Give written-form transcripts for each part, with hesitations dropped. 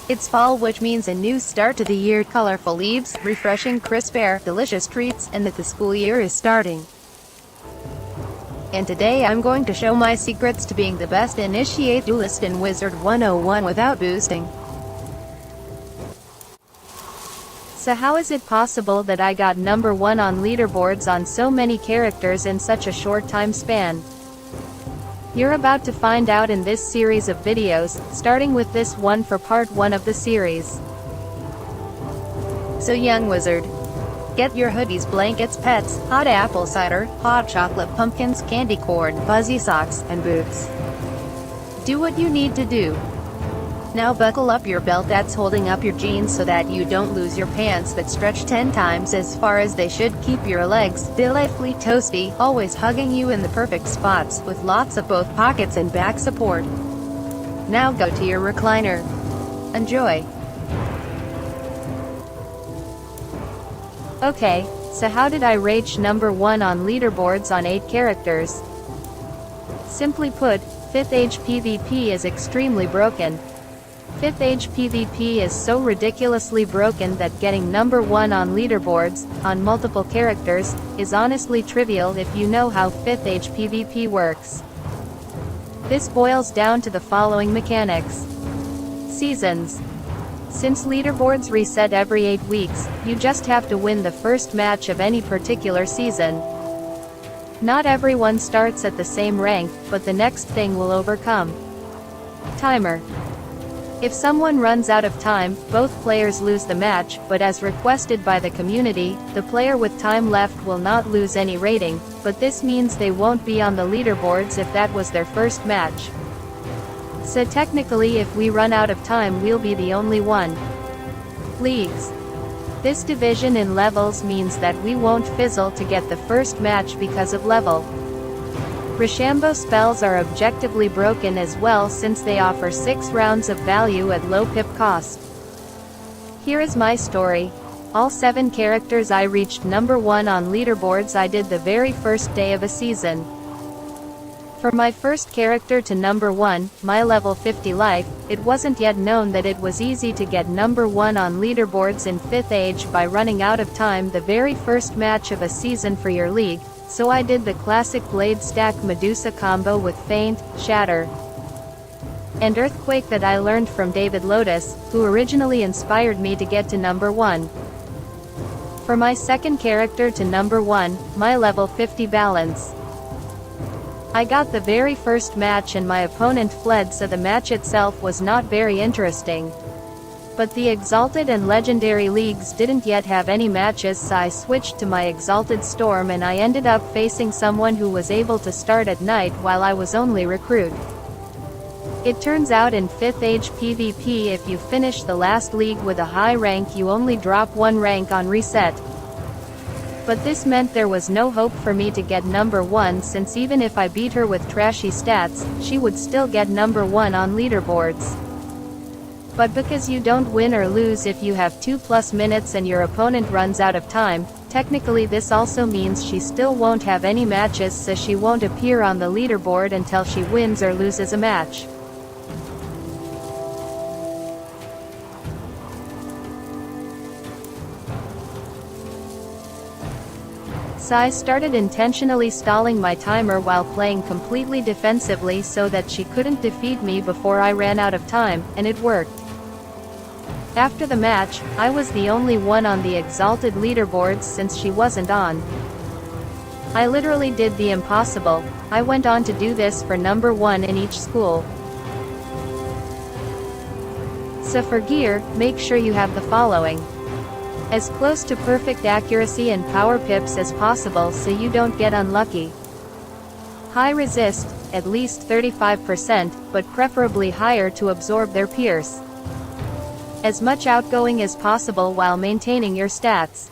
It's fall, which means a new start to the year, colorful leaves, refreshing crisp air, delicious treats, and that the school year is starting. And today I'm going to show my secrets to being the best initiate duelist in Wizard101 without boosting. So how is it possible that I got number 1 on leaderboards on so many characters in such a short time span? You're about to find out in this series of videos, starting with this one for part 1 of the series. So young wizard, get your hoodies, blankets, pets, hot apple cider, hot chocolate, pumpkins, candy corn, fuzzy socks, and boots. Do what you need to do. Now buckle up your belt that's holding up your jeans so that you don't lose your pants that stretch 10 times as far as they should. Keep your legs delightfully toasty, always hugging you in the perfect spots, with lots of both pockets and back support. Now go to your recliner. Enjoy. Okay, so how did I reach number 1 on leaderboards on 8 characters? Simply put, 5th age PvP is extremely broken. 5th age PvP is so ridiculously broken that getting number 1 on leaderboards, on multiple characters, is honestly trivial if you know how 5th age PvP works. This boils down to the following mechanics. Seasons. Since leaderboards reset every 8 weeks, you just have to win the first match of any particular season. Not everyone starts at the same rank, but the next thing will overcome. Timer. If someone runs out of time, both players lose the match, but as requested by the community, the player with time left will not lose any rating, but this means they won't be on the leaderboards if that was their first match. So technically if we run out of time we'll be the only one. Leagues. This division in levels means that we won't fizzle to get the first match because of level. Rochambeau spells are objectively broken as well since they offer 6 rounds of value at low pip cost. Here is my story. All 7 characters I reached number 1 on leaderboards I did the very first day of a season. For my first character to number 1, my level 50 life, it wasn't yet known that it was easy to get number 1 on leaderboards in 5th age by running out of time the very first match of a season for your league. So I did the classic blade stack Medusa combo with Feint, Shatter, and Earthquake that I learned from David Lotus, who originally inspired me to get to number 1. For my second character to number 1, my level 50 balance, I got the very first match and my opponent fled, so the match itself was not very interesting. But the Exalted and Legendary Leagues didn't yet have any matches, so I switched to my Exalted Storm and I ended up facing someone who was able to start at night while I was only recruit. It turns out in 5th age PvP if you finish the last league with a high rank you only drop 1 rank on reset. But this meant there was no hope for me to get number 1 since even if I beat her with trashy stats, she would still get number 1 on leaderboards. But because you don't win or lose if you have 2+ minutes and your opponent runs out of time, technically this also means she still won't have any matches, so she won't appear on the leaderboard until she wins or loses a match. So I started intentionally stalling my timer while playing completely defensively so that she couldn't defeat me before I ran out of time, and it worked. After the match, I was the only one on the Exalted leaderboards since she wasn't on. I literally did the impossible. I went on to do this for number 1 in each school. So for gear, make sure you have the following. As close to perfect accuracy and power pips as possible so you don't get unlucky. High resist, at least 35%, but preferably higher to absorb their pierce. As much outgoing as possible while maintaining your stats.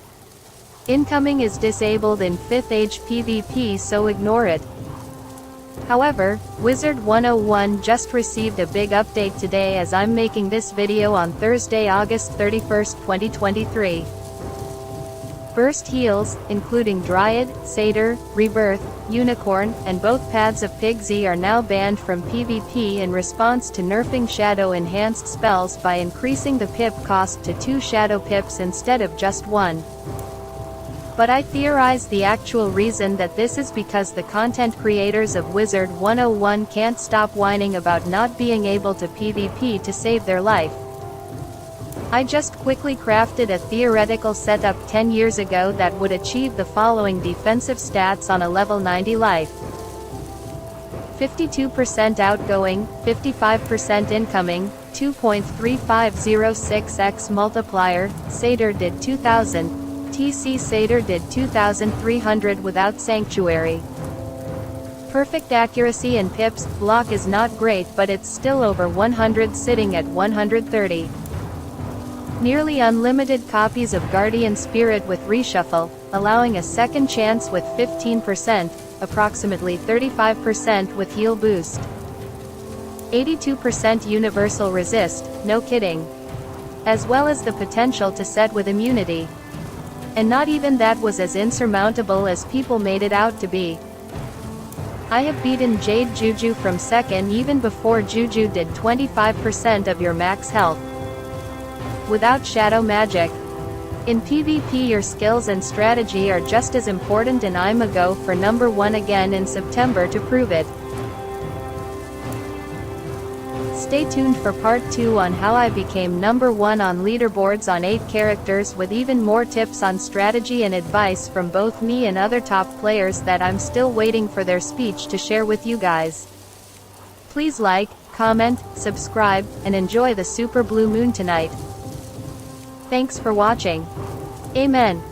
Incoming is disabled in 5th age PvP, so ignore it. However, Wizard101 just received a big update today as I'm making this video on Thursday, August 31st, 2023. Burst heals, including Dryad, Satyr, Rebirth, Unicorn, and both Paths of Pigsy are now banned from PvP in response to nerfing Shadow enhanced spells by increasing the pip cost to 2 Shadow pips instead of just 1. But I theorize the actual reason that this is because the content creators of Wizard101 can't stop whining about not being able to PvP to save their life. I just quickly crafted a theoretical setup 10 years ago that would achieve the following defensive stats on a level 90 life. 52% outgoing, 55% incoming, 2.3506x multiplier, Satyr did 2000, TC Satyr did 2300 without Sanctuary. Perfect accuracy and pips, block is not great but it's still over 100 sitting at 130. Nearly unlimited copies of Guardian Spirit with reshuffle, allowing a second chance with 15%, approximately 35% with heal boost. 82% universal resist, no kidding. As well as the potential to set with immunity. And not even that was as insurmountable as people made it out to be. I have beaten Jade Juju from second even before Juju did 25% of your max health. Without shadow magic. In PvP your skills and strategy are just as important, and Imma go for number 1 again in September to prove it. Stay tuned for part 2 on how I became number 1 on leaderboards on 8 characters, with even more tips on strategy and advice from both me and other top players that I'm still waiting for their speech to share with you guys. Please like, comment, subscribe, and enjoy the super blue moon tonight. Thanks for watching. Amen.